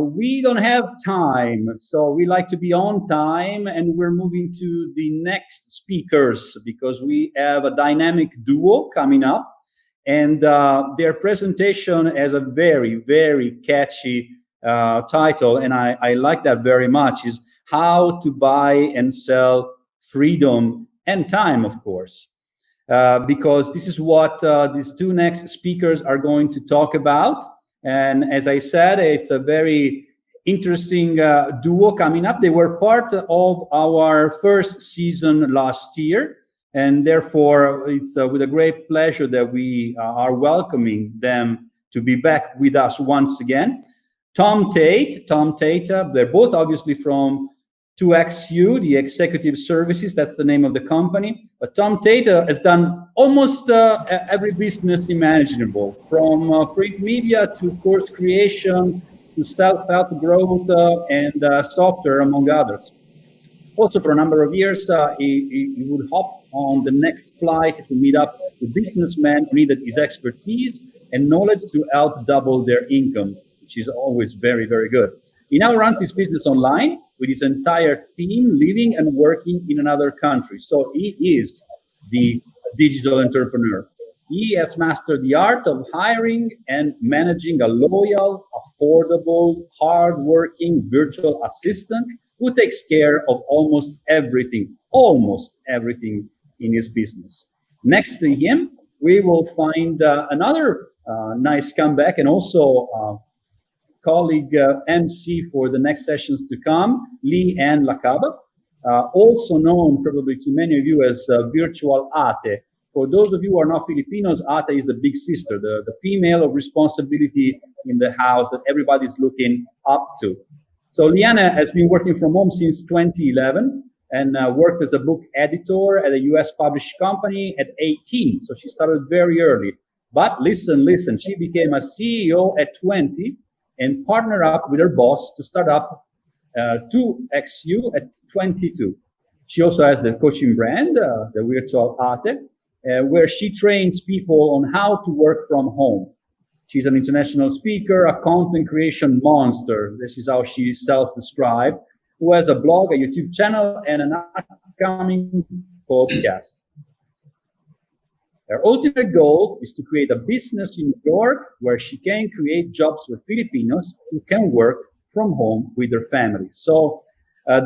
We don't have time, so we like to be on time, and we're moving to the next speakers because we have a dynamic duo coming up, and their presentation has a very, very catchy title, and I like that very much, is How to Buy and Sell Freedom and Time, of course. Because this is what these two next speakers are going to talk about. And as I said, it's a very interesting duo coming up. They were part of our first season last year, and therefore it's with a great pleasure that we are welcoming them to be back with us once again. Tom Tate, they're both obviously from 2XU, the Executive Services, that's the name of the company. But Tom Tate has done almost every business imaginable, from print media to course creation to self-help growth and software, among others. Also, for a number of years, he would hop on the next flight to meet up with businessmen who needed his expertise and knowledge to help double their income, which is always very, very good. He now runs his business online with his entire team living and working in another country. So he is the digital entrepreneur. He has mastered the art of hiring and managing a loyal, affordable, hardworking virtual assistant who takes care of almost everything in his business. Next to him, we will find another nice comeback and also colleague MC for the next sessions to come, Leanne Lacaba, also known probably to many of you as Virtual Ate. For those of you who are not Filipinos, Ate is the big sister, the female of responsibility in the house that everybody's looking up to. So Leanne has been working from home since 2011 and worked as a book editor at a US published company at 18. So she started very early. But listen, she became a CEO at 20 and partner up with her boss to start up 2XU at 22. She also has the coaching brand, the Virtual Ate, where she trains people on how to work from home. She's an international speaker, a content creation monster. This is how she self-described, who has a blog, a YouTube channel, and an upcoming podcast. Her ultimate goal is to create a business in New York where she can create jobs for Filipinos who can work from home with their families. So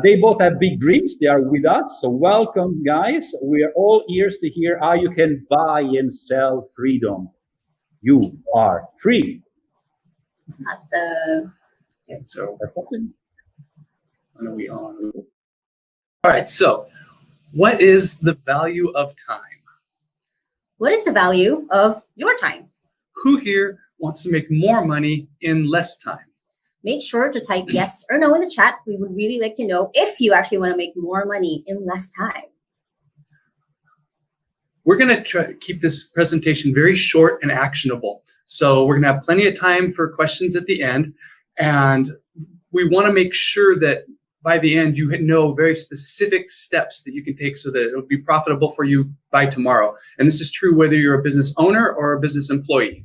they both have big dreams. They are with us. So welcome, guys. We are all ears to hear how you can buy and sell freedom. You are free. Awesome. So, when are we on? All right. So, what is the value of time? What is the value of your time? Who here wants to make more money in less time? Make sure to type yes or no in the chat. We would really like to know if you actually want to make more money in less time. We're going to try to keep this presentation very short and actionable. So we're going to have plenty of time for questions at the end. And we want to make sure that by the end, you know very specific steps that you can take so that it'll be profitable for you by tomorrow. And this is true whether you're a business owner or a business employee.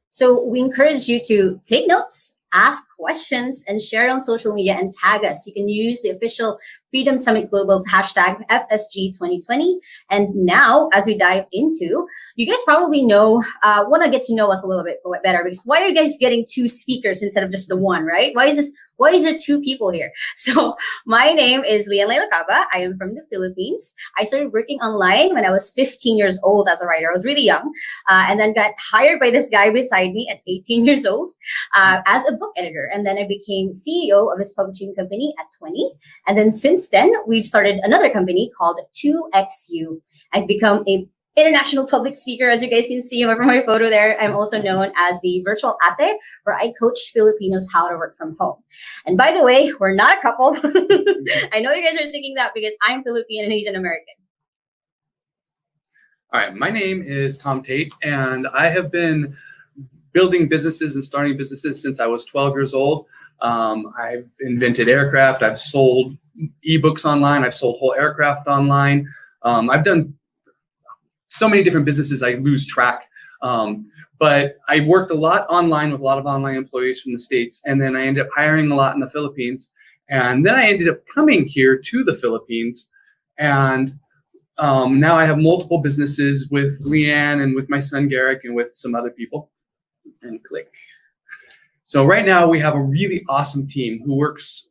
So we encourage you to take notes, ask questions, and share it on social media and tag us. You can use the official Freedom Summit Global hashtag FSG 2020. And now, as we dive into, you guys probably want to get to know us a little bit better, because why are you guys getting two speakers instead of just the one, right? Why is there two people here? So my name is Leanne Lacaba. I am from the Philippines. I started working online when I was 15 years old as a writer. I was really young, and then got hired by this guy beside me at 18 years old as a book editor. And then I became CEO of his publishing company at 20. And then since then, we've started another company called 2XU. I've become an international public speaker, as you guys can see from my photo there. I'm also known as the Virtual Ate, where I coach Filipinos how to work from home. And by the way, we're not a couple. I know you guys are thinking that because I'm Filipino and he's an American. All right, my name is Tom Tate, and I have been building businesses and starting businesses since I was 12 years old. I've invented aircraft. I've sold ebooks online. I've sold whole aircraft online. I've done so many different businesses, I lose track. But I worked a lot online with a lot of online employees from the States, and then I ended up hiring a lot in the Philippines. And then I ended up coming here to the Philippines, and now I have multiple businesses with Leanne and with my son Garrick and with some other people. And click. So right now we have a really awesome team who works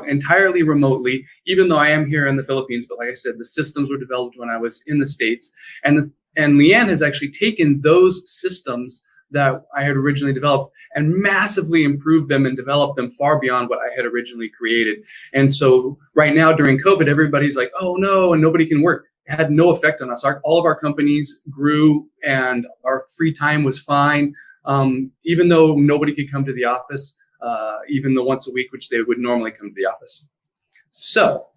entirely remotely, even though I am here in the Philippines. But like I said, the systems were developed when I was in the States. And Leanne has actually taken those systems that I had originally developed and massively improved them and developed them far beyond what I had originally created. And so right now during COVID, everybody's like, oh no, and nobody can work. It had no effect on us. All of our companies grew and our free time was fine. Even though nobody could come to the office, even the once a week, which they would normally come to the office. So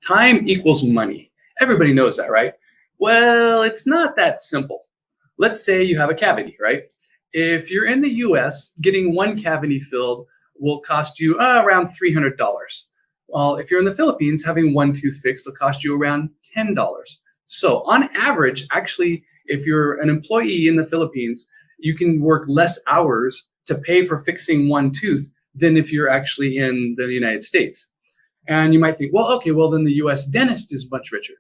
time equals money. Everybody knows that, right? Well, it's not that simple. Let's say you have a cavity, right? If you're in the US, getting one cavity filled will cost you around $300. Well, if you're in the Philippines, having one tooth fixed will cost you around $10. So on average, actually, if you're an employee in the Philippines, you can work less hours to pay for fixing one tooth than if you're actually in the United States. And you might think, well, okay, well, then the US dentist is much richer.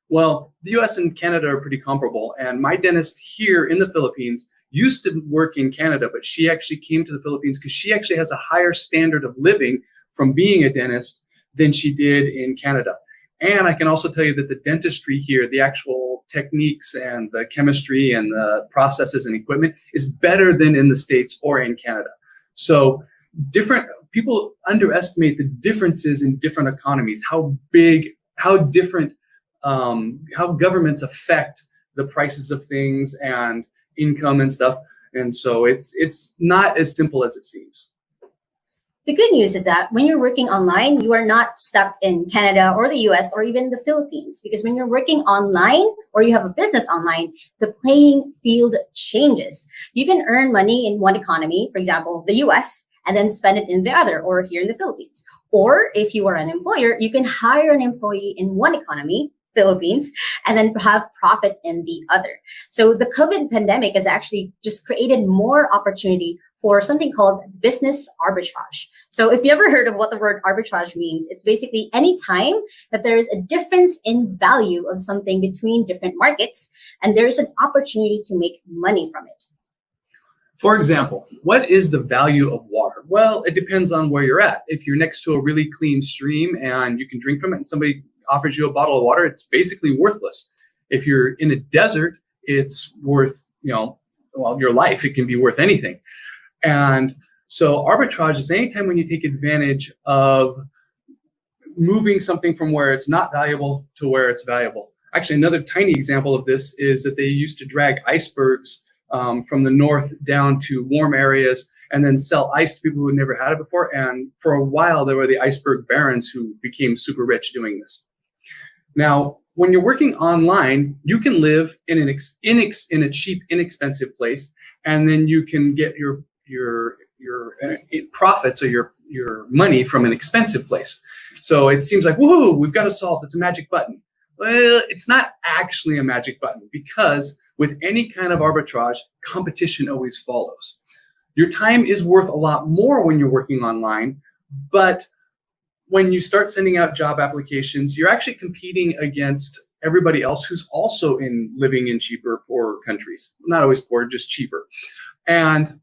Well, the US and Canada are pretty comparable. And my dentist here in the Philippines used to work in Canada, but she actually came to the Philippines because she actually has a higher standard of living from being a dentist than she did in Canada. And I can also tell you that the dentistry here, the actual techniques and the chemistry and the processes and equipment is better than in the States or in Canada. So people underestimate the differences in different economies, how different, how governments affect the prices of things and income and stuff. And so it's not as simple as it seems. The good news is that when you're working online, you are not stuck in Canada or the US or even the Philippines, because when you're working online or you have a business online, the playing field changes. You can earn money in one economy, for example, the US, and then spend it in the other, or here in the Philippines. Or if you are an employer, you can hire an employee in one economy, Philippines, and then have profit in the other. So the COVID pandemic has actually just created more opportunity for something called business arbitrage. So if you ever heard of what the word arbitrage means, it's basically any time that there is a difference in value of something between different markets, and there's an opportunity to make money from it. For example, what is the value of water? Well, it depends on where you're at. If you're next to a really clean stream and you can drink from it and somebody offers you a bottle of water, it's basically worthless. If you're in a desert, it's worth, your life. It can be worth anything. And so arbitrage is anytime when you take advantage of moving something from where it's not valuable to where it's valuable. Actually, another tiny example of this is that they used to drag icebergs from the north down to warm areas and then sell ice to people who had never had it before. And for a while, there were the iceberg barons who became super rich doing this. Now, when you're working online, you can live in a cheap, inexpensive place, and then you can get your profits or your money from an expensive place. So it seems like, woohoo, we've got to solve. It's a magic button. Well, it's not actually a magic button, because with any kind of arbitrage, competition always follows. Your time is worth a lot more when you're working online, but when you start sending out job applications, you're actually competing against everybody else who's also living in cheaper, poorer countries. Not always poor, just cheaper. But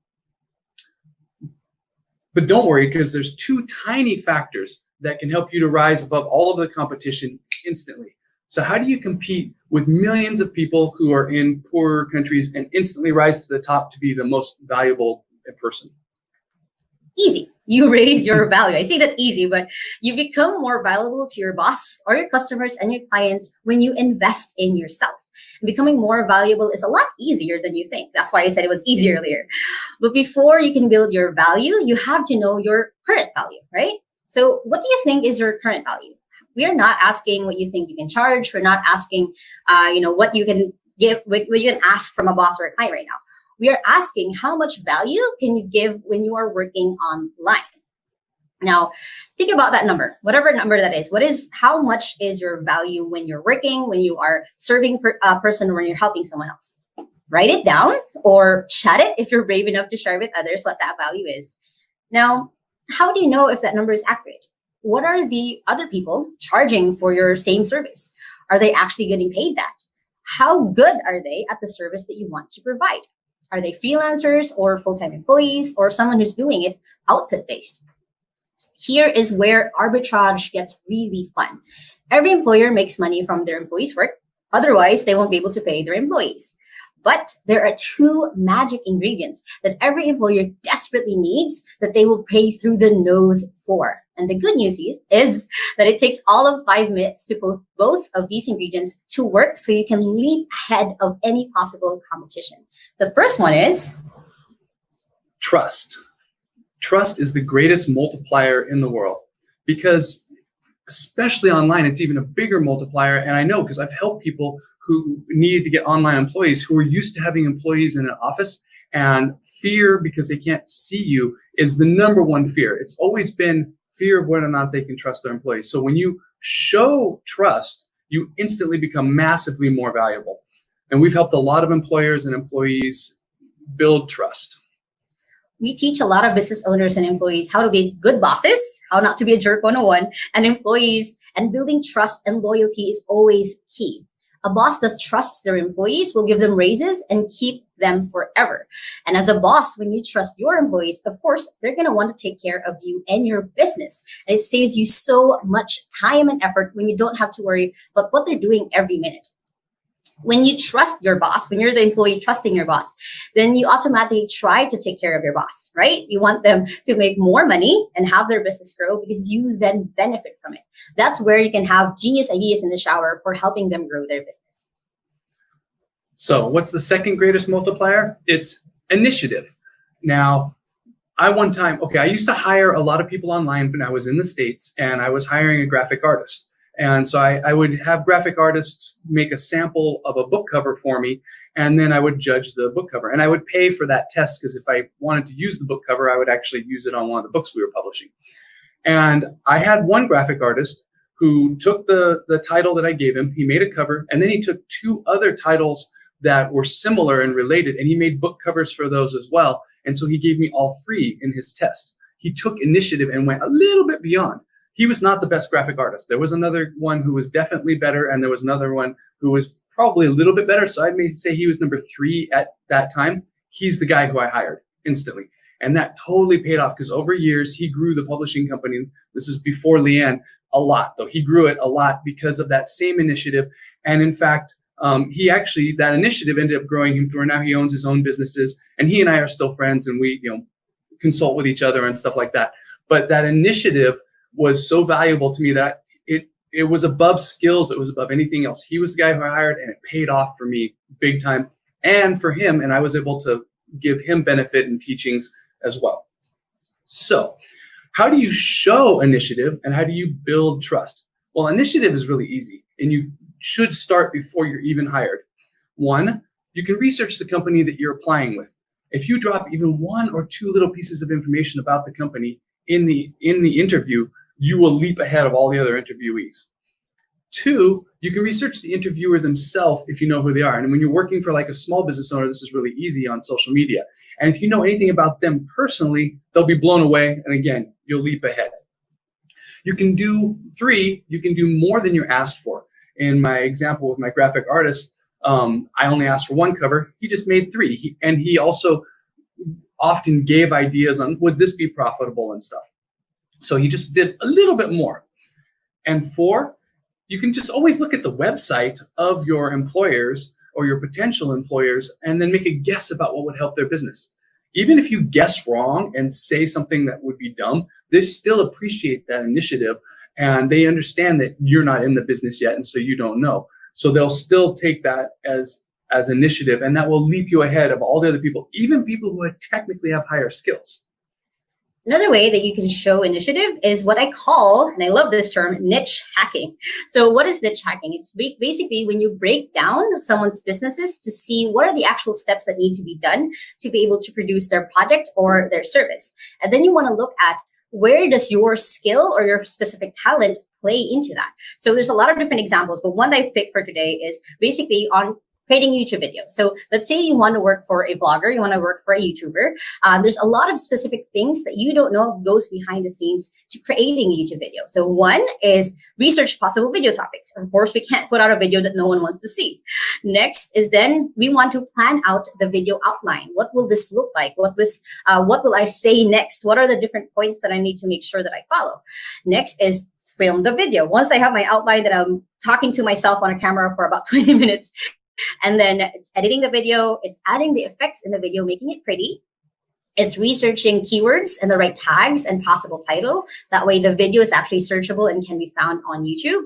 don't worry, because there's two tiny factors that can help you to rise above all of the competition instantly. So how do you compete with millions of people who are in poorer countries and instantly rise to the top to be the most valuable person? Easy. You raise your value. I say that easy, but you become more valuable to your boss or your customers and your clients when you invest in yourself. And becoming more valuable is a lot easier than you think. That's why I said it was easy earlier. But before you can build your value, you have to know your current value, right? So what do you think is your current value? We are not asking what you think you can charge. We're not asking, what you can give, what you can ask from a boss or a client right now. We are asking how much value can you give when you are working online? Now, think about that number, whatever number that is. How much is your value when you're working, when you are serving a person, or when you're helping someone else? Write it down or chat it if you're brave enough to share with others what that value is. Now, how do you know if that number is accurate? What are the other people charging for your same service? Are they actually getting paid that? How good are they at the service that you want to provide? Are they freelancers or full-time employees or someone who's doing it output-based? Here is where arbitrage gets really fun. Every employer makes money from their employees' work. Otherwise, they won't be able to pay their employees. But there are two magic ingredients that every employer desperately needs that they will pay through the nose for. And the good news is that it takes all of 5 minutes to put both of these ingredients to work so you can leap ahead of any possible competition. The first one is trust. Trust is the greatest multiplier in the world because especially online, it's even a bigger multiplier. And I know because I've helped people who needed to get online employees who were used to having employees in an office, and fear because they can't see you is the number one fear. It's always been fear of whether or not they can trust their employees. So when you show trust, you instantly become massively more valuable. And we've helped a lot of employers and employees build trust. We teach a lot of business owners and employees how to be good bosses, how not to be a jerk 101, and employees, and building trust and loyalty is always key. A boss that trusts their employees will give them raises and keep them forever. And as a boss, when you trust your employees, of course, they're going to want to take care of you and your business. And it saves you so much time and effort when you don't have to worry about what they're doing every minute. When you trust your boss, when you're the employee trusting your boss, then you automatically try to take care of your boss, right? You want them to make more money and have their business grow because you then benefit from it. That's where you can have genius ideas in the shower for helping them grow their business. So what's the second greatest multiplier? It's initiative. Now, I used to hire a lot of people online when I was in the States, and I was hiring a graphic artist. And so I would have graphic artists make a sample of a book cover for me, and then I would judge the book cover. And I would pay for that test because if I wanted to use the book cover, I would actually use it on one of the books we were publishing. And I had one graphic artist who took the title that I gave him, he made a cover, and then he took 2 other titles that were similar and related, and he made book covers for those as well. And so he gave me all 3 in his test. He took initiative and went a little bit beyond. He was not the best graphic artist. There was another one who was definitely better, and there was another one who was probably a little bit better. So I may say he was number 3 at that time. He's the guy who I hired instantly. And that totally paid off because over years, he grew the publishing company. This is before Leanne, a lot, though. He grew it a lot because of that same initiative. And in fact, that initiative ended up growing him to where now he owns his own businesses. And he and I are still friends, and we consult with each other and stuff like that. But that initiative was so valuable to me that it was above skills. It was above anything else. He was the guy who I hired, and it paid off for me big time and for him. And I was able to give him benefit and teachings as well. So how do you show initiative and how do you build trust? Well, initiative is really easy, and you should start before you're even hired. 1, you can research the company that you're applying with. If you drop even 1 or 2 little pieces of information about the company in the interview, you will leap ahead of all the other interviewees. 2, you can research the interviewer themselves if you know who they are. And when you're working for like a small business owner, this is really easy on social media. And if you know anything about them personally, they'll be blown away. And again, you'll leap ahead. You can do 3, you can do more than you're asked for. In my example with my graphic artist, I only asked for 1 cover. He just made 3. And he also often gave ideas on, would this be profitable and stuff. So he just did a little bit more. And 4, you can just always look at the website of your employers or your potential employers and then make a guess about what would help their business. Even if you guess wrong and say something that would be dumb, they still appreciate that initiative, and they understand that you're not in the business yet, and so you don't know. So they'll still take that as initiative, and that will leap you ahead of all the other people, even people who technically have higher skills. Another way that you can show initiative is what I call, and I love this term, niche hacking. So what is niche hacking? It's basically when you break down someone's businesses to see what are the actual steps that need to be done to be able to produce their product or their service. And then you want to look at where does your skill or your specific talent play into that. So there's a lot of different examples, but one that I've picked for today is basically on creating YouTube videos. So let's say you want to work for a vlogger, you want to work for a YouTuber. There's a lot of specific things that you don't know goes behind the scenes to creating a YouTube video. So one is research possible video topics. Of course, we can't put out a video that no one wants to see. Next is then we want to plan out the video outline. What will this look like? What will I say next? What are the different points that I need to make sure that I follow? Next is film the video. Once I have my outline that I'm talking to myself on a camera for about 20 minutes, and then it's editing the video, it's adding the effects in the video, making it pretty. It's researching keywords and the right tags and possible title. That way the video is actually searchable and can be found on YouTube.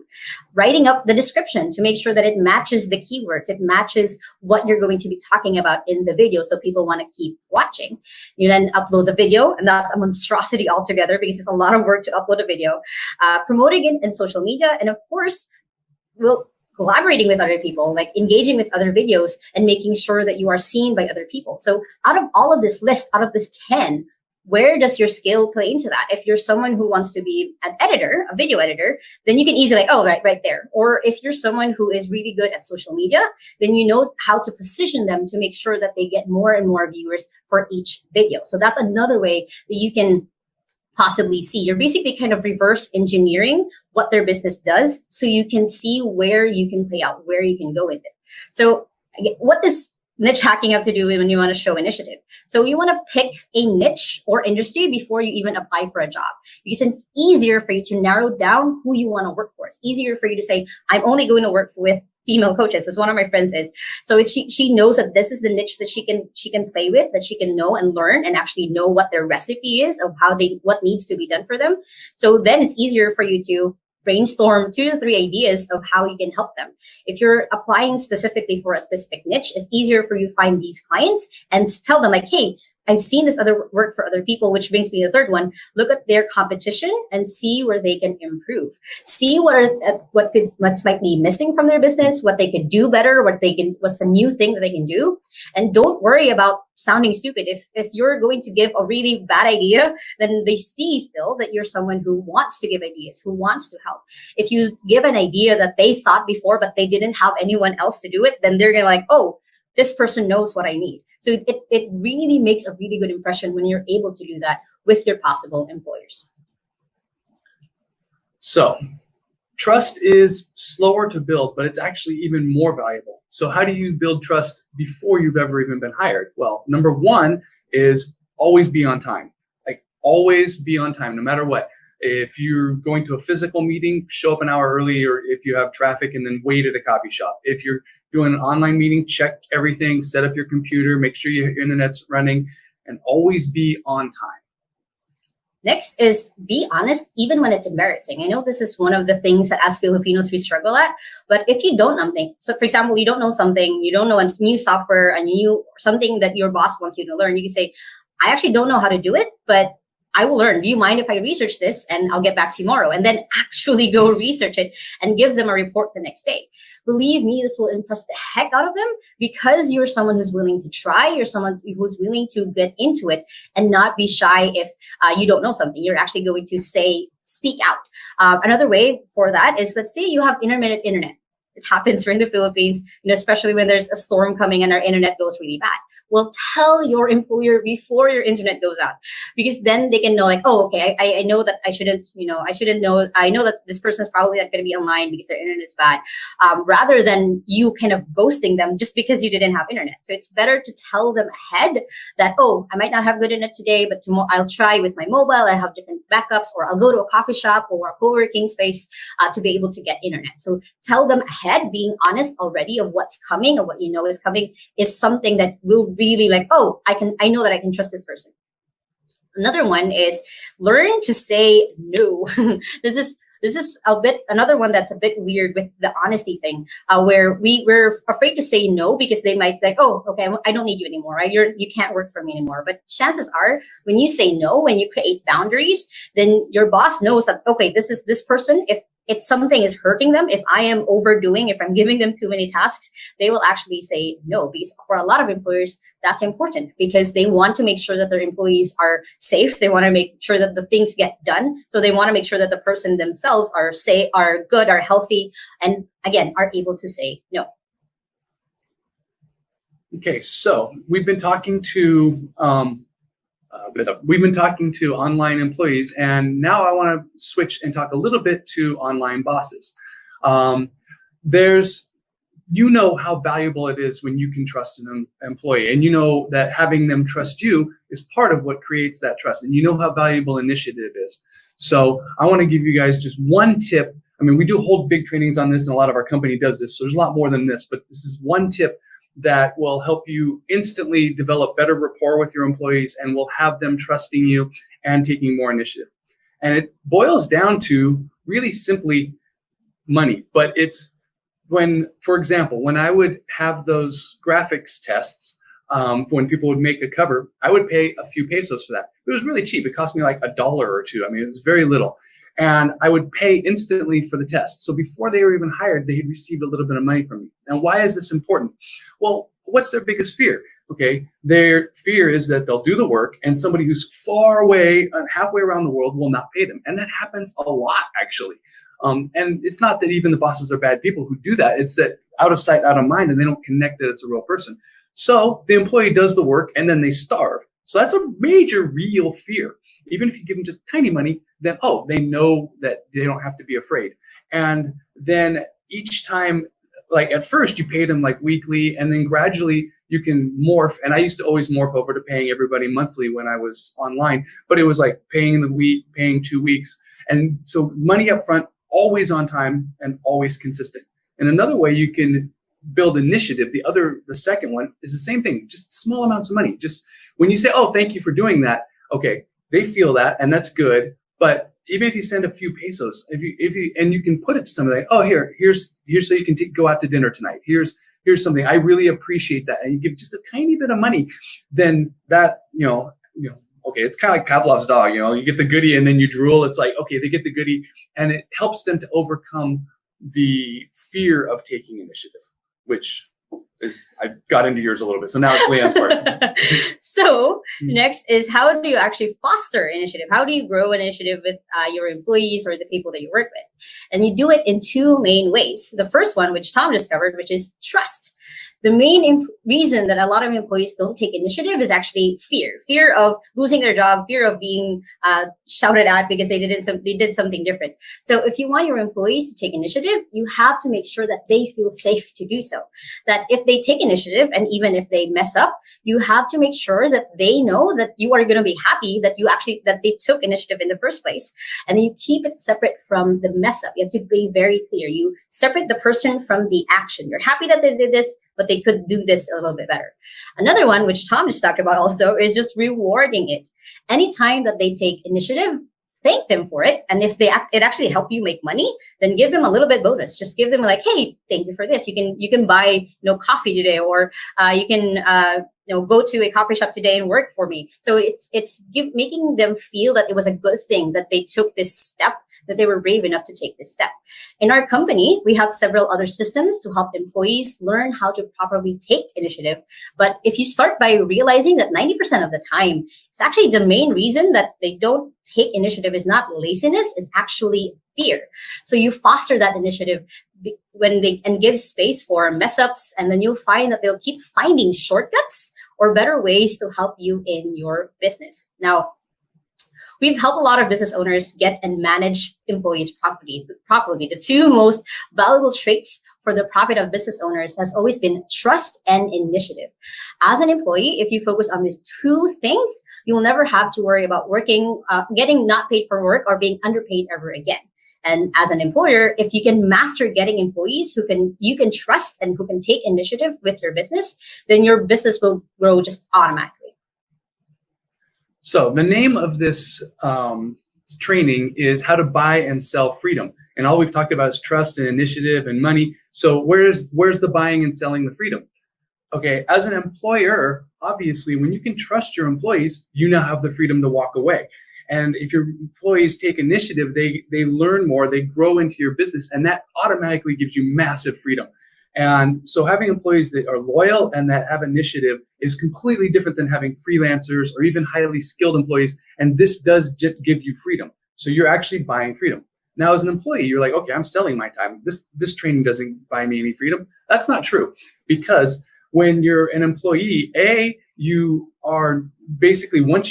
Writing up the description to make sure that it matches the keywords. It matches what you're going to be talking about in the video so people want to keep watching. You then upload the video, and that's a monstrosity altogether because it's a lot of work to upload a video. Promoting it in social media, and of course, collaborating with other people, like engaging with other videos and making sure that you are seen by other people. So out of all of this list, out of this 10, where does your skill play into that? If you're someone who wants to be an editor, a video editor, then you can easily right there. Or if you're someone who is really good at social media, then you know how to position them to make sure that they get more and more viewers for each video. So that's another way that you can possibly see. You're basically kind of reverse engineering what their business does so you can see where you can play out, where you can go with it. So what does niche hacking have to do when you want to show initiative? So you want to pick a niche or industry before you even apply for a job, because it's easier for you to narrow down who you want to work for. It's easier for you to say, I'm only going to work with female coaches, as one of my friends is. So she knows that this is the niche that she can play with, that she can know and learn and actually know what their recipe is of what needs to be done for them. So then it's easier for you to brainstorm 2 to 3 ideas of how you can help them. If you're applying specifically for a specific niche, it's easier for you to find these clients and tell them like, hey, I've seen this other work for other people, which brings me to the third one. Look at their competition and see where they can improve. See what might be missing from their business, what they could do better, what's the new thing that they can do. And don't worry about sounding stupid. If you're going to give a really bad idea, then they see still that you're someone who wants to give ideas, who wants to help. If you give an idea that they thought before, but they didn't have anyone else to do it, then they're going to like, oh, this person knows what I need. So it really makes a really good impression when you're able to do that with your possible employers. So trust is slower to build, but it's actually even more valuable. So how do you build trust before you've ever even been hired? Well, number one is always be on time. Like always be on time, no matter what. If you're going to a physical meeting, show up an hour early, or if you have traffic and then wait at a coffee shop. If you're doing an online meeting, check everything, set up your computer, make sure your internet's running, and always be on time. Next is be honest, even when it's embarrassing. I know this is one of the things that as Filipinos we struggle at, but if you don't know something, so for example, you don't know something, you don't know a new software, something that your boss wants you to learn, you can say, I actually don't know how to do it, but I will learn. Do you mind if I research this and I'll get back to you tomorrow? And then actually go research it and give them a report the next day. Believe me, this will impress the heck out of them because you're someone who's willing to try. You're someone who's willing to get into it and not be shy if you don't know something. You're actually going to speak out. Another way for that is, let's say you have intermittent internet. It happens here in the Philippines, especially when there's a storm coming and our internet goes really bad. Well, tell your employer before your internet goes out, because then they can know like, oh, okay, I know that I know that this person is probably not going to be online because their internet's bad, rather than you kind of ghosting them just because you didn't have internet. So it's better to tell them ahead that, oh, I might not have good internet today, but tomorrow I'll try with my mobile. I have different backups, or I'll go to a coffee shop or a co-working space to be able to get internet. So tell them ahead, being honest already of what's coming, of what you know is coming, is something that will really like, oh, I know that I can trust this person. Another one is learn to say no. This is another one that's a bit weird with the honesty thing, where we're afraid to say no because they might like, oh, okay, I don't need you anymore. Right? You can't work for me anymore. But chances are, when you say no, when you create boundaries, then your boss knows that, okay, this person, if it's something is hurting them, if I am overdoing, if I'm giving them too many tasks, they will actually say no. Because for a lot of employers, that's important because they want to make sure that their employees are safe. They want to make sure that the things get done. So they want to make sure that the person themselves are good, are healthy, and again, are able to say no. Okay, so we've been talking to online employees, and now I want to switch and talk a little bit to online bosses. You know how valuable it is when you can trust an employee, and you know that having them trust you is part of what creates that trust, and you know how valuable initiative is. So I want to give you guys just one tip. I mean, we do hold big trainings on this, and a lot of our company does this, so there's a lot more than this, but this is one tip that will help you instantly develop better rapport with your employees and will have them trusting you and taking more initiative. And it boils down to really simply money, but it's for example, when I would have those graphics tests, when people would make a cover, I would pay a few pesos for that. It was really cheap. It cost me like $1 or $2. I mean, it was very little. And I would pay instantly for the test. So before they were even hired, they had received a little bit of money from me. And why is this important? Well, what's their biggest fear? Okay, their fear is that they'll do the work and somebody who's far away, halfway around the world, will not pay them. And that happens a lot, actually. And it's not that even the bosses are bad people who do that. It's that out of sight, out of mind, and they don't connect that it's a real person. So the employee does the work and then they starve. So that's a major real fear. Even if you give them just tiny money, then, they know that they don't have to be afraid. And then each time, like at first you pay them like weekly, and then gradually you can morph. And I used to always morph over to paying everybody monthly when I was online, but it was like paying the week, paying 2 weeks. And so money up front, always on time and always consistent. And another way you can build initiative, the second one is the same thing, just small amounts of money. Just when you say, thank you for doing that, okay, they feel that and that's good. But even if you send a few pesos, and you can put it to somebody, here's so you can go out to dinner tonight. Here's something, I really appreciate that. And you give just a tiny bit of money, then that, okay, it's kind of like Pavlov's dog, you get the goodie and then you drool. It's like, okay, they get the goodie, and it helps them to overcome the fear of taking initiative, which is, I got into yours a little bit. So now it's Leanne's part. So next is, how do you actually foster initiative? How do you grow initiative with your employees or the people that you work with? And you do it in two main ways. The first one, which Tom discovered, which is trust. The main reason that a lot of employees don't take initiative is actually fear of losing their job, fear of being shouted at because they did something different. So if you want your employees to take initiative, you have to make sure that they feel safe to do so. That if they take initiative, and even if they mess up, you have to make sure that they know that you are going to be happy that they took initiative in the first place. And then you keep it separate from the mess up. You have to be very clear. You separate the person from the action. You're happy that they did this, but they could do this a little bit better. Another one, which Tom just talked about also, is just rewarding it. Anytime that they take initiative, thank them for it. And if it actually help you make money, then give them a little bit bonus. Just give them like, hey, thank you for this. You can buy coffee today, or you can go to a coffee shop today and work for me. So it's making them feel that it was a good thing that they took this step, that they were brave enough to take this step. In our company, we have several other systems to help employees learn how to properly take initiative. But if you start by realizing that 90% of the time, it's actually the main reason that they don't take initiative is not laziness, it's actually fear. So you foster that initiative and give space for mess ups, and then you'll find that they'll keep finding shortcuts or better ways to help you in your business. Now, we've helped a lot of business owners get and manage employees properly. The two most valuable traits for the profit of business owners has always been trust and initiative. As an employee, if you focus on these two things, you will never have to worry about getting not paid for work or being underpaid ever again. And as an employer, if you can master getting employees you can trust and who can take initiative with your business, then your business will grow just automatically. So the name of this training is How to Buy and Sell Freedom. And all we've talked about is trust and initiative and money. So where's the buying and selling the freedom? Okay, as an employer, obviously, when you can trust your employees, you now have the freedom to walk away. And if your employees take initiative, they learn more, they grow into your business, and that automatically gives you massive freedom. And so having employees that are loyal and that have initiative is completely different than having freelancers or even highly skilled employees. And this does give you freedom. So you're actually buying freedom. Now, as an employee, you're like, okay, I'm selling my time. This training doesn't buy me any freedom. That's not true, because when you're an employee, you are basically when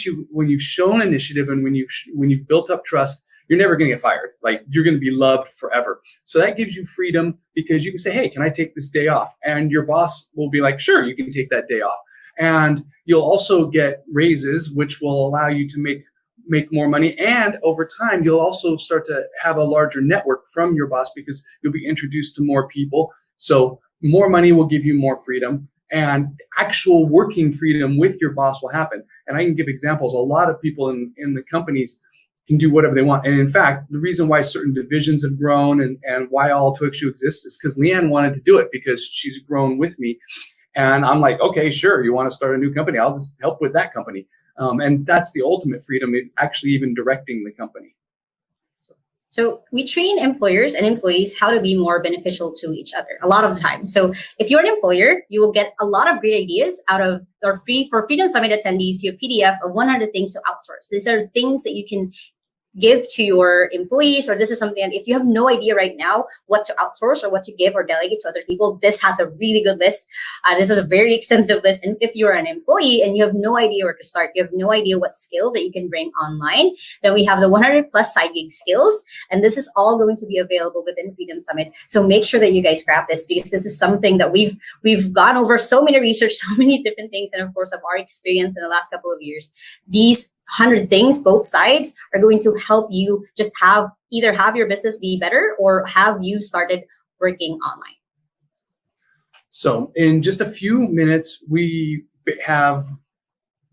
you've shown initiative and when you've built up trust, you're never going to get fired. Like, you're going to be loved forever. So that gives you freedom, because you can say, hey, can I take this day off? And your boss will be like, sure, you can take that day off. And you'll also get raises, which will allow you to make more money. And over time, you'll also start to have a larger network from your boss, because you'll be introduced to more people. So more money will give you more freedom, and actual working freedom with your boss will happen. And I can give examples. A lot of people in the companies can do whatever they want. And in fact, the reason why certain divisions have grown and why all 2XU exists is because Leanne wanted to do it, because she's grown with me. And I'm like, okay, sure, you want to start a new company? I'll just help with that company. And that's the ultimate freedom, actually even directing the company. So we train employers and employees how to be more beneficial to each other a lot of the time. So if you're an employer, you will get a lot of great ideas out of our for Freedom Summit attendees. You have PDF of 100 things to outsource. These are things that you can give to your employees, or this is something that if you have no idea right now what to outsource or what to give or delegate to other people, this has a really good list. This is a very extensive list. And if you're an employee and you have no idea where to start, you have no idea what skill that you can bring online, then we have the 100 plus side gig skills. And this is all going to be available within Freedom Summit. So make sure that you guys grab this, because this is something that we've gone over so many research, so many different things. And of course, of our experience in the last couple of years, these 100 things, both sides, are going to help you just either have your business be better or have you started working online. So in just a few minutes, we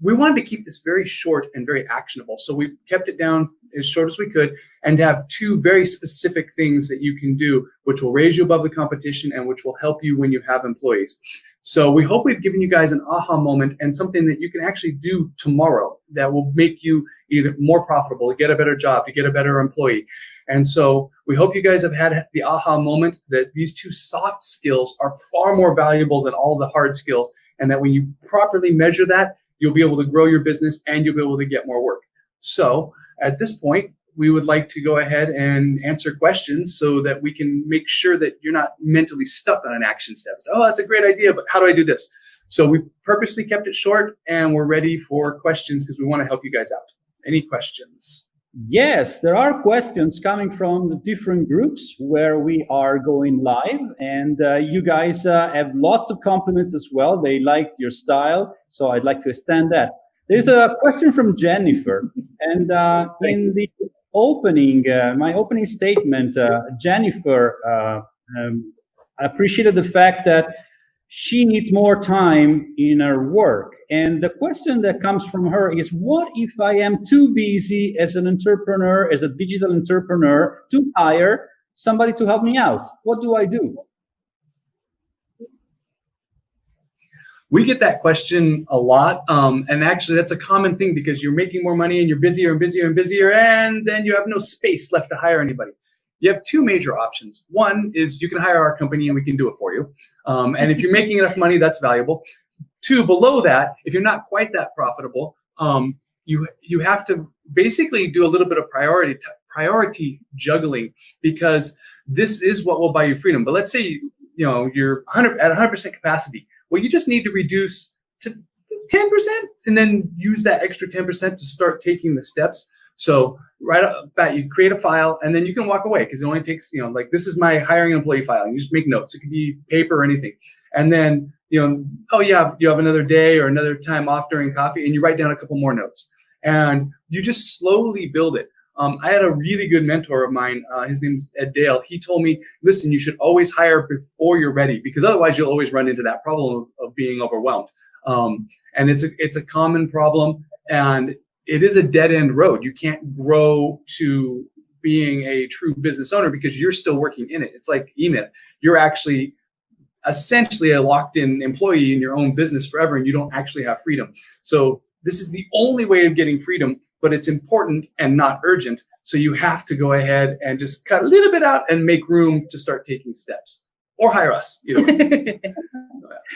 wanted to keep this very short and very actionable. So we kept it down as short as we could, and have two very specific things that you can do, which will raise you above the competition and which will help you when you have employees. So we hope we've given you guys an aha moment and something that you can actually do tomorrow that will make you either more profitable, to get a better job, to get a better employee. And so we hope you guys have had the aha moment that these two soft skills are far more valuable than all the hard skills, and that when you properly measure that, you'll be able to grow your business and you'll be able to get more work. So at this point, we would like to go ahead and answer questions so that we can make sure that you're not mentally stuck on an action step. So, oh, that's a great idea, but how do I do this? So we purposely kept it short, and we're ready for questions because we want to help you guys out. Any questions? Yes, there are questions coming from the different groups where we are going live, and you guys have lots of compliments as well. They liked your style, so I'd like to extend that. There's a question from Jennifer, and in the opening, my opening statement, Jennifer appreciated the fact that she needs more time in her work. And the question that comes from her is, what if I am too busy as an entrepreneur, as a digital entrepreneur, to hire somebody to help me out? What do I do? We get that question a lot. And actually, that's a common thing because you're making more money and you're busier and busier and busier, and then you have no space left to hire anybody. You have two major options. One is you can hire our company and we can do it for you. And if you're making enough money, that's valuable. Two, below that, if you're not quite that profitable, you have to basically do a little bit of priority juggling, because this is what will buy you freedom. But let's say you're at 100% capacity. Well, you just need to reduce to 10% and then use that extra 10% to start taking the steps. So right off the bat, you create a file and then you can walk away because it only takes, like this is my hiring employee file. And you just make notes. It could be paper or anything. And then, oh yeah, you have another day or another time off during coffee and you write down a couple more notes and you just slowly build it. I had a really good mentor of mine. His name's Ed Dale. He told me, listen, you should always hire before you're ready, because otherwise you'll always run into that problem of being overwhelmed. And it's a common problem, and it is a dead end road. You can't grow to being a true business owner because you're still working in it. It's like E-Myth. You're actually essentially a locked in employee in your own business forever, and you don't actually have freedom. So this is the only way of getting freedom, but it's important and not urgent. So you have to go ahead and just cut a little bit out and make room to start taking steps, or hire us. Either way.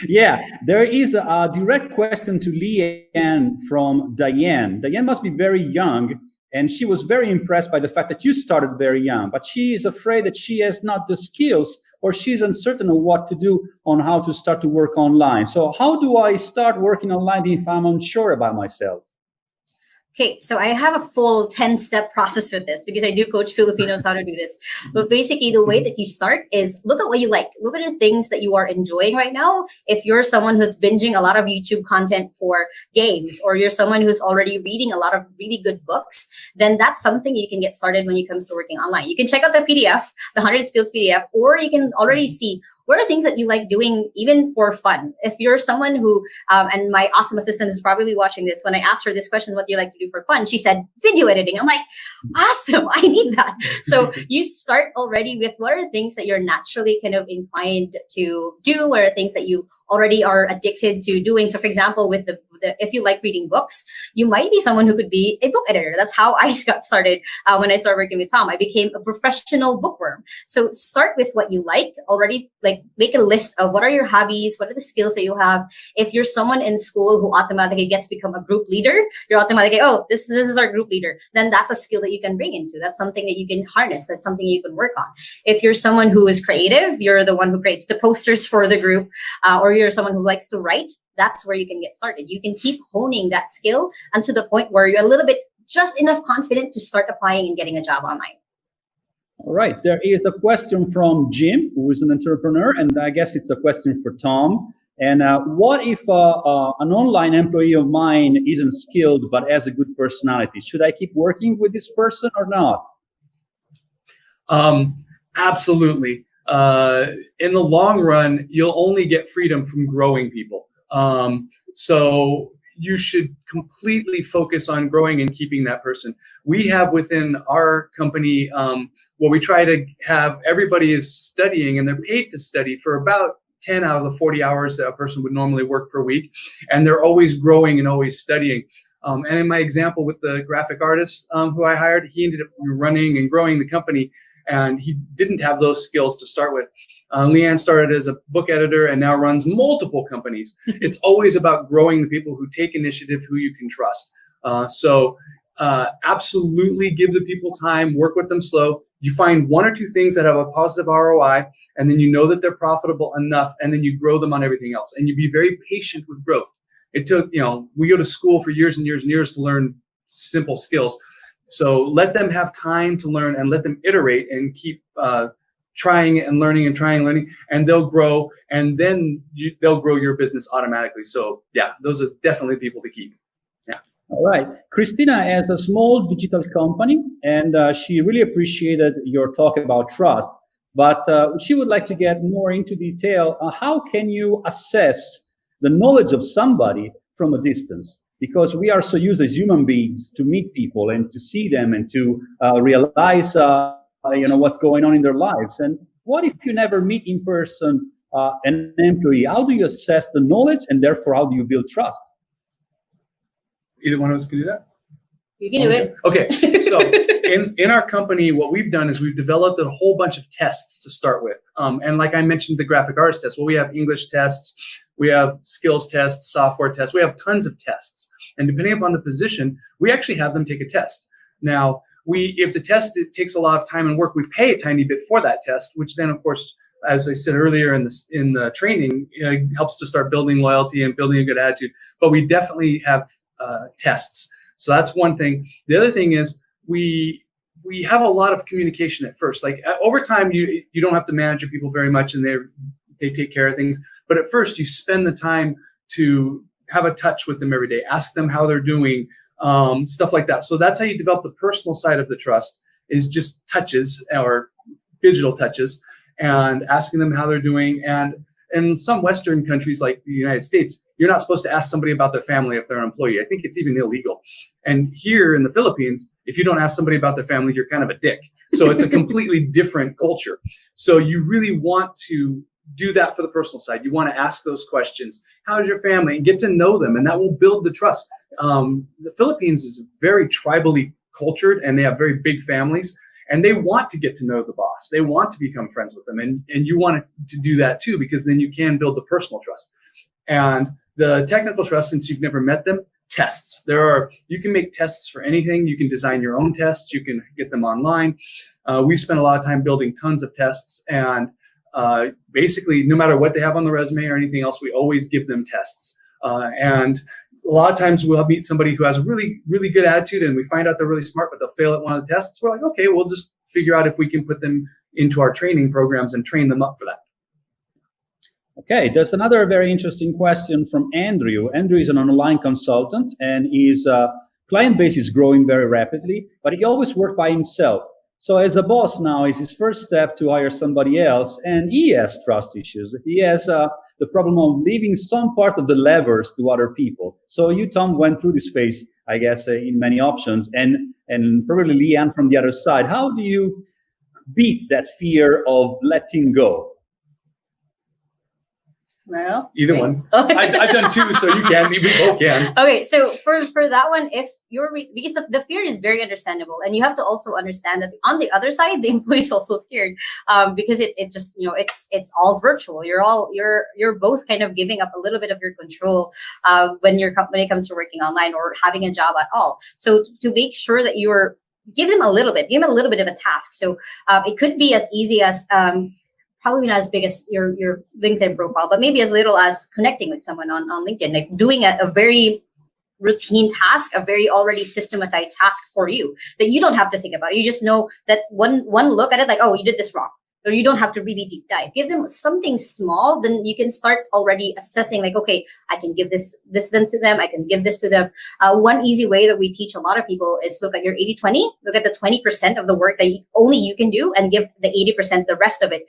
Yeah, there is a direct question to Leanne from Diane. Diane must be very young, and she was very impressed by the fact that you started very young, but she is afraid that she has not the skills or she's uncertain of what to do on how to start to work online. So how do I start working online if I'm unsure about myself? Okay, so I have a full 10-step process with this because I do coach Filipinos how to do this. But basically, the way that you start is look at what you like. Look at the things that you are enjoying right now. If you're someone who's binging a lot of YouTube content for games, or you're someone who's already reading a lot of really good books, then that's something you can get started when it comes to working online. You can check out the PDF, the 100 Skills PDF, or you can already see what are things that you like doing even for fun. If you're someone who, and my awesome assistant is probably watching this, when I asked her this question, what do you like to do for fun? She said, video editing. I'm like, awesome, I need that. So you start already with what are things that you're naturally kind of inclined to do, what are things that you already are addicted to doing. So for example, with the if you like reading books, you might be someone who could be a book editor. That's how I got started when I started working with Tom. I became a professional bookworm. So start with what you like already, like make a list of what are your hobbies, what are the skills that you have. If you're someone in school who automatically gets to become a group leader, you're automatically, oh, this is our group leader. Then that's a skill that you can bring into. That's something that you can harness. That's something you can work on. If you're someone who is creative, you're the one who creates the posters for the group, or you're someone who likes to write, that's where you can get started. You can keep honing that skill and to the point where you're a little bit just enough confident to start applying and getting a job online. All right. There is a question from Jim, who is an entrepreneur, and I guess it's a question for Tom. And what if an online employee of mine isn't skilled but has a good personality? Should I keep working with this person or not? Absolutely. In the long run, you'll only get freedom from growing people. So you should completely focus on growing and keeping that person. We have within our company, what we try to have everybody is studying, and they're paid to study for about 10 out of the 40 hours that a person would normally work per week. And they're always growing and always studying. And in my example with the graphic artist who I hired, he ended up running and growing the company, and he didn't have those skills to start with. Leanne started as a book editor and now runs multiple companies. It's always about growing the people who take initiative, who you can trust. So absolutely give the people time, work with them slow. You find one or two things that have a positive ROI, and then you know that they're profitable enough, and then you grow them on everything else. And you be very patient with growth. It took, we go to school for years and years and years to learn simple skills. So let them have time to learn and let them iterate and keep trying and learning and trying and learning, and they'll grow, and then they'll grow your business automatically. So yeah, those are definitely people to keep. Yeah. All right. Christina has a small digital company, and she really appreciated your talk about trust, but she would like to get more into detail. How can you assess the knowledge of somebody from a distance? Because we are so used as human beings to meet people and to see them and to realize what's going on in their lives. And what if you never meet in person an employee? How do you assess the knowledge, and therefore how do you build trust? Either one of us can do that? You can do it. Okay, so in our company, what we've done is we've developed a whole bunch of tests to start with. And like I mentioned, the graphic artist test, well, we have English tests, we have skills tests, software tests, we have tons of tests. And depending upon the position, we actually have them take a test. Now, if the test it takes a lot of time and work, we pay a tiny bit for that test, which then, of course, as I said earlier in the training, helps to start building loyalty and building a good attitude. But we definitely have tests. So that's one thing. The other thing is we have a lot of communication at first. Like over time, you don't have to manage your people very much, and they take care of things. But at first, you spend the time to have a touch with them every day, ask them how they're doing, stuff like that. So that's how you develop the personal side of the trust, is just touches or digital touches and asking them how they're doing. And in some Western countries like the United States, you're not supposed to ask somebody about their family if they're an employee. I think it's even illegal. And here in the Philippines, if you don't ask somebody about their family, you're kind of a dick. So it's a completely different culture. So you really want to do that for the personal side. You want to ask those questions. How's your family? And get to know them, and that will build the trust. The Philippines is very tribally cultured, and they have very big families, and they want to get to know the boss. They want to become friends with them, and you want to do that too, because then you can build the personal trust. And the technical trust, since you've never met them, tests. You can make tests for anything. You can design your own tests. You can get them online. We've spent a lot of time building tons of tests, and basically, no matter what they have on the resume or anything else, we always give them tests. And a lot of times we'll meet somebody who has a really, really good attitude, and we find out they're really smart, but they'll fail at one of the tests. We're like, okay, we'll just figure out if we can put them into our training programs and train them up for that. Okay, there's another very interesting question from Andrew. Andrew is an online consultant, and his client base is growing very rapidly, but he always worked by himself. So as a boss now, is his first step to hire somebody else, and he has trust issues. He has the problem of leaving some part of the levers to other people. So you, Tom, went through this phase, I guess, in many options, and probably Leanne from the other side. How do you beat that fear of letting go? Well, either one. I've done two, so you can. We both can. Okay, so for that one, if you're because the fear is very understandable, and you have to also understand that on the other side, the employee is also scared because it just it's all virtual. You're both kind of giving up a little bit of your control when it comes to working online or having a job at all. So to make sure that give them a little bit of a task. So it could be as easy as probably not as big as your LinkedIn profile, but maybe as little as connecting with someone on LinkedIn, like doing a very routine task, a very already systematized task for you that you don't have to think about. You just know that one look at it, like, oh, you did this wrong. Or you don't have to really deep dive. Give them something small, then you can start already assessing, like, okay, I can give this then to them, I can give this to them. One easy way that we teach a lot of people is look at your 80-20, look at the 20% of the work that only you can do and give the 80%, the rest of it,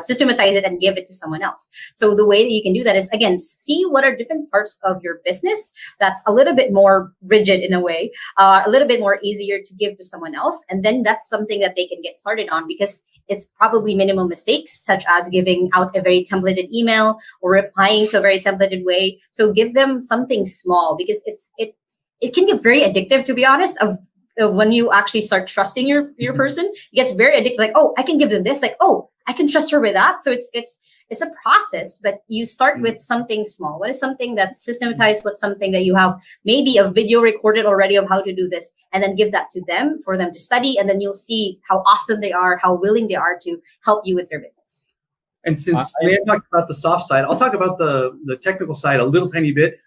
systematize it and give it to someone else. So the way that you can do that is, again, see what are different parts of your business that's a little bit more rigid in a way, a little bit more easier to give to someone else. And then that's something that they can get started on because it's probably minimal mistakes, such as giving out a very templated email or replying to a very templated way. So give them something small because it can get very addictive, to be honest, of when you actually start trusting your person. It gets very addictive, like, oh, I can give them this, like, oh, I can trust her with that. So it's a process, but you start with something small. What is something that's systematized? What's something that you have maybe a video recorded already of how to do this, and then give that to them for them to study. And then you'll see how awesome they are, how willing they are to help you with their business. And since Leanne talked about the soft side, I'll talk about the technical side a little tiny bit.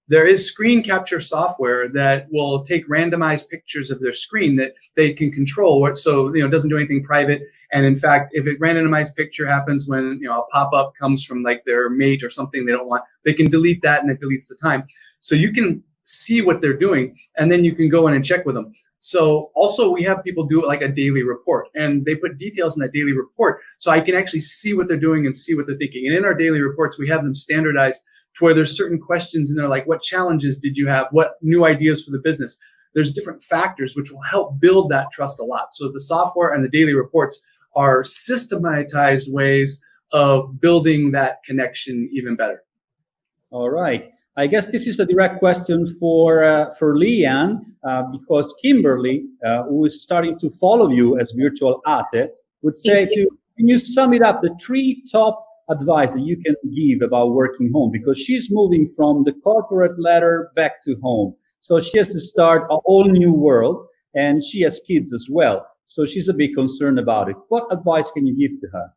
There is screen capture software that will take randomized pictures of their screen that they can control. So, it doesn't do anything private. And in fact, if a randomized picture happens when, a pop-up comes from like their mate or something they don't want, they can delete that and it deletes the time. So you can see what they're doing and then you can go in and check with them. So also we have people do like a daily report and they put details in that daily report. So I can actually see what they're doing and see what they're thinking. And in our daily reports, we have them standardized to where there's certain questions in there, like what challenges did you have? What new ideas for the business? There's different factors which will help build that trust a lot. So the software and the daily reports are systematized ways of building that connection even better. All right. I guess this is a direct question for Leanne, because Kimberly, who is starting to follow you as virtual Tate, would say can you sum it up, the 3 top advice that you can give about working home? Because she's moving from the corporate ladder back to home. So she has to start a whole new world, and she has kids as well. So she's a bit concerned about it. What advice can you give to her?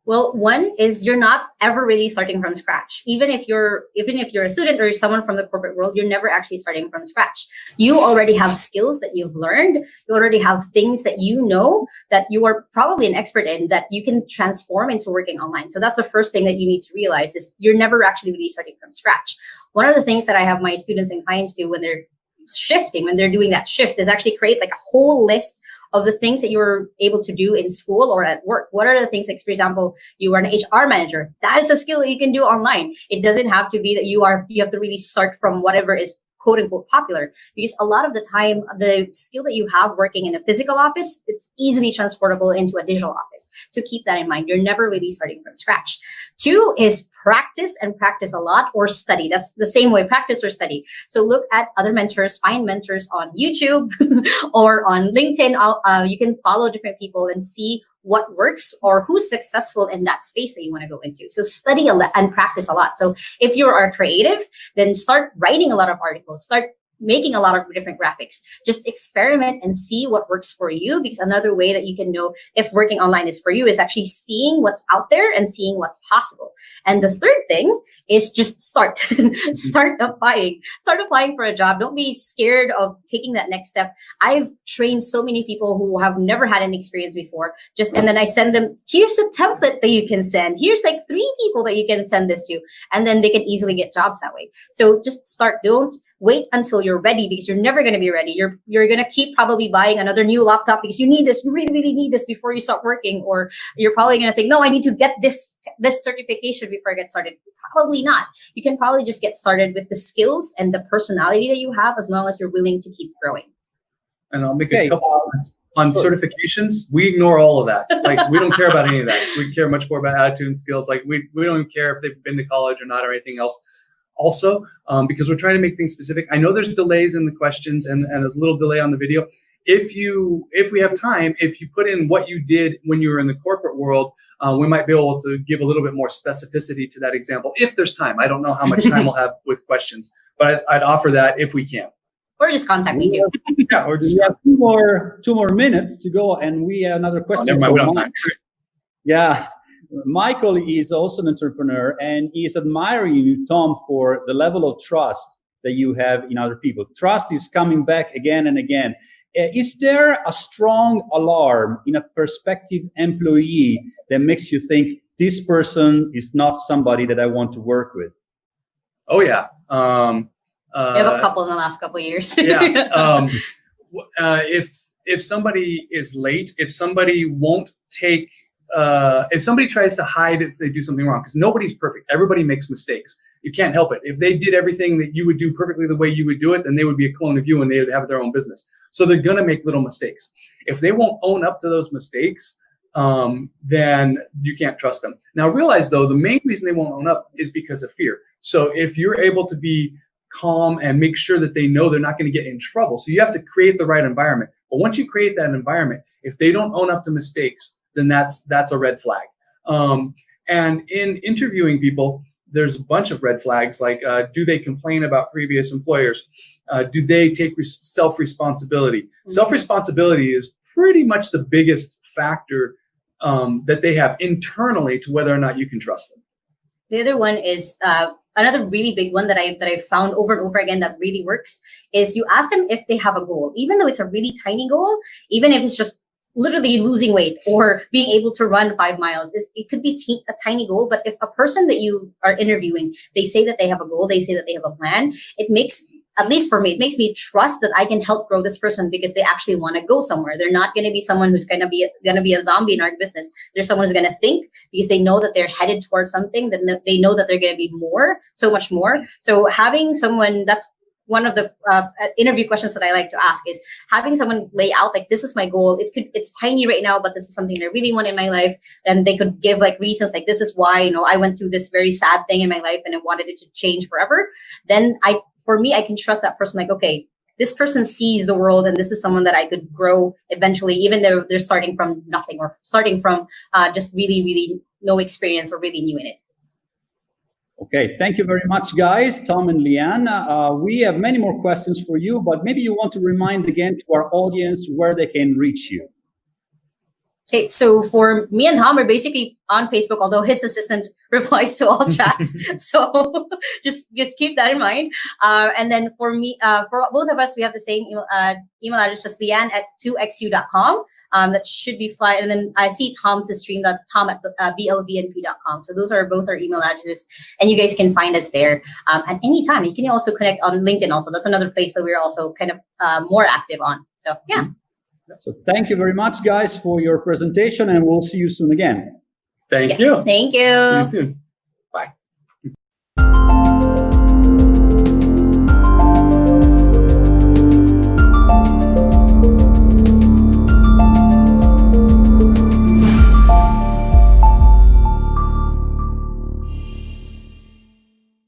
Well, one is you're not ever really starting from scratch. Even if you're a student or someone from the corporate world, you're never actually starting from scratch. You already have skills that you've learned. You already have things that you know that you are probably an expert in that you can transform into working online. So that's the first thing that you need to realize is you're never actually really starting from scratch. One of the things that I have my students and clients do when they're shifting, when they're doing that shift, is actually create like a whole list of the things that you were able to do in school or at work. What are the things, like, for example, you are an HR manager. That is a skill that you can do online. It doesn't have to be that you have to really start from whatever is quote unquote popular, because a lot of the time, the skill that you have working in a physical office, it's easily transportable into a digital office. So keep that in mind. You're never really starting from scratch. 2 is practice, and practice a lot, or study. That's the same way, practice or study. So look at other mentors, find mentors on YouTube or on LinkedIn. You can follow different people and see what works or who's successful in that space that you want to go into. So study a lot and practice a lot. So if you are creative, then start writing a lot of articles, start making a lot of different graphics. Just experiment and see what works for you, because another way that you can know if working online is for you is actually seeing what's out there and seeing what's possible. And the third thing is just start. Start applying for a job. Don't be scared of taking that next step. I've trained so many people who have never had an experience before, and then I send them, here's a template that you can send. Here's like 3 people that you can send this to, and then they can easily get jobs that way. So just start. Don't wait until you're ready, because you're never going to be ready. You're going to keep probably buying another new laptop because you need this. You really, really need this before you start working. Or you're probably going to think, no, I need to get this certification before I get started. Probably not. You can probably just get started with the skills and the personality that you have, as long as you're willing to keep growing. And I'll make a couple comments on certifications. We ignore all of that. Like, we don't care about any of that. We care much more about attitude and skills. Like, we don't even care if they've been to college or not or anything else. Also, because we're trying to make things specific. I know there's delays in the questions and there's a little delay on the video. If we have time, if you put in what you did when you were in the corporate world, we might be able to give a little bit more specificity to that example if there's time. I don't know how much time we'll have with questions, but I'd offer that if we can. Or just contact me too. Yeah, or just we have two more minutes to go, and we have another question. Never mind, we don't have time. Yeah. Michael is also an entrepreneur, and he is admiring you, Tom, for the level of trust that you have in other people. Trust is coming back again and again. Is there a strong alarm in a prospective employee that makes you think this person is not somebody that I want to work with? Oh, yeah. I have a couple in the last couple of years. Yeah. If somebody is late, if somebody won't take, if somebody tries to hide if they do something wrong, because nobody's perfect. Everybody makes mistakes. You can't help it. If they did everything that you would do perfectly the way you would do it, then they would be a clone of you and they would have their own business. So they're going to make little mistakes. If they won't own up to those mistakes, then you can't trust them. Now, realize, though, the main reason they won't own up is because of fear. So if you're able to be calm and make sure that they know they're not going to get in trouble. So you have to create the right environment. But once you create that environment, if they don't own up to mistakes, then that's a red flag. And in interviewing people, there's a bunch of red flags, like do they complain about previous employers? Do they take self-responsibility? Mm-hmm. Self-responsibility is pretty much the biggest factor that they have internally to whether or not you can trust them. The other one is another really big one that I found over and over again that really works is you ask them if they have a goal, even though it's a really tiny goal, even if it's just literally losing weight or being able to run 5 miles. It could be a tiny goal, but if a person that you are interviewing, they say that they have a goal, they say that they have a plan, it makes, at least for me, it makes me trust that I can help grow this person because they actually want to go somewhere. They're not going to be someone who's going to be a zombie in our business. They're someone who's going to think because they know that they're headed towards something, that they know that they're going to be so much more. So having someone, that's one of the interview questions that I like to ask, is having someone lay out, like, this is my goal. It's tiny right now, but this is something I really want in my life. And they could give like reasons, like, this is why, I went through this very sad thing in my life and I wanted it to change forever. Then for me, I can trust that person. Like, okay, this person sees the world and this is someone that I could grow eventually, even though they're starting from nothing or starting from just really, really no experience or really new in it. Okay, thank you very much, guys, Tom and Leanne. We have many more questions for you, but maybe you want to remind again to our audience where they can reach you. Okay, so for me and Tom, we're basically on Facebook, although his assistant replies to all chats. So just keep that in mind. And then for me, for both of us, we have the same email address, just leanne@2xu.com. That should be fine. And then I see Tom's stream, tom@blvnp.com. So those are both our email addresses, and you guys can find us there at any time. You can also connect on LinkedIn also. That's another place that we're also kind of more active on. So yeah. So thank you very much, guys, for your presentation, and we'll see you soon again. Thank you. Thank you. See you soon. Bye.